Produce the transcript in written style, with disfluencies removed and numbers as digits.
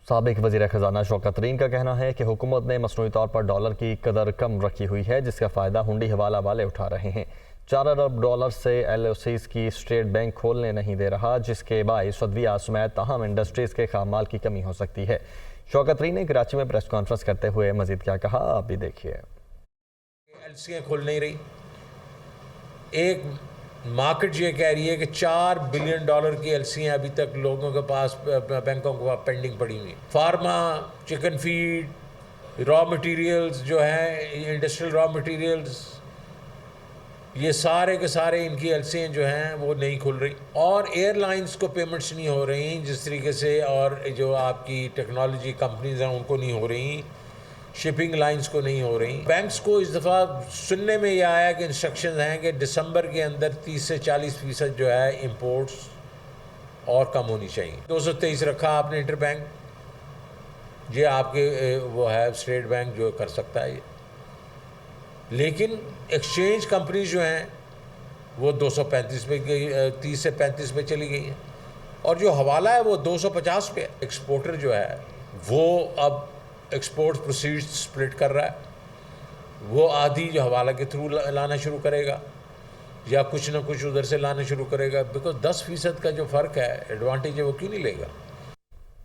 سابق وزیر خزانہ شوکت ترین کا کہنا ہے کہ حکومت نے مصنوعی طور پر ڈالر کی قدر کم رکھی ہوئی ہے، جس کا فائدہ ہنڈی حوالہ والے اٹھا رہے ہیں۔ 4 ارب ڈالر سے LOCs کی اسٹیٹ بینک کھولنے نہیں دے رہا، جس کے باعث ادویہ سمیت تاہم انڈسٹریز کے خام مال کی کمی ہو سکتی ہے۔ شوکت ترین نے کراچی میں پریس کانفرنس کرتے ہوئے مزید کیا کہا، آپ بھی دیکھیے۔ LCیں کھل نہیں رہی، ایک مارکیٹ یہ کہہ رہی ہے کہ $4 بلین کی LCیں ابھی تک لوگوں کے پاس بینکوں کے پاس پینڈنگ پڑی ہوئی ہیں۔ Pharma, chicken feed, raw materials جو ہیں، انڈسٹریل را مٹیریلز، یہ سارے کے سارے ان کی LCیں جو ہیں وہ نہیں کھل رہی، اور ایئر لائنز کو پیمنٹس نہیں ہو رہی جس طریقے سے، اور جو آپ کی ٹیکنالوجی کمپنیز ہیں ان کو نہیں ہو رہی، شپنگ لائنز کو نہیں ہو رہی۔ بینکس کو اس دفعہ سننے میں یہ آیا کہ انسٹرکشنز ہیں کہ دسمبر کے اندر 30 سے 40% جو ہے امپورٹس اور کم ہونی چاہیے۔ 223 رکھا آپ نے انٹر بینک، یہ آپ کے وہ ہے اسٹیٹ بینک جو کر سکتا ہے یہ، لیکن ایکسچینج کمپنیز جو ہیں وہ 235 پہ 30 سے 35 پہ چلی گئی ہیں، اور جو حوالہ ہے وہ 250 پہ۔ ایکسپورٹر جو ہے وہ اب ایکسپورٹ پروسیڈ سپلٹ کر رہا ہے، وہ آدھی جو حوالہ کے تھرو لانا شروع کرے گا یا کچھ نہ کچھ ادھر سے لانا شروع کرے گا، بیکاز 10% کا جو فرق ہے ایڈوانٹیج ہے وہ کیوں نہیں لے گا۔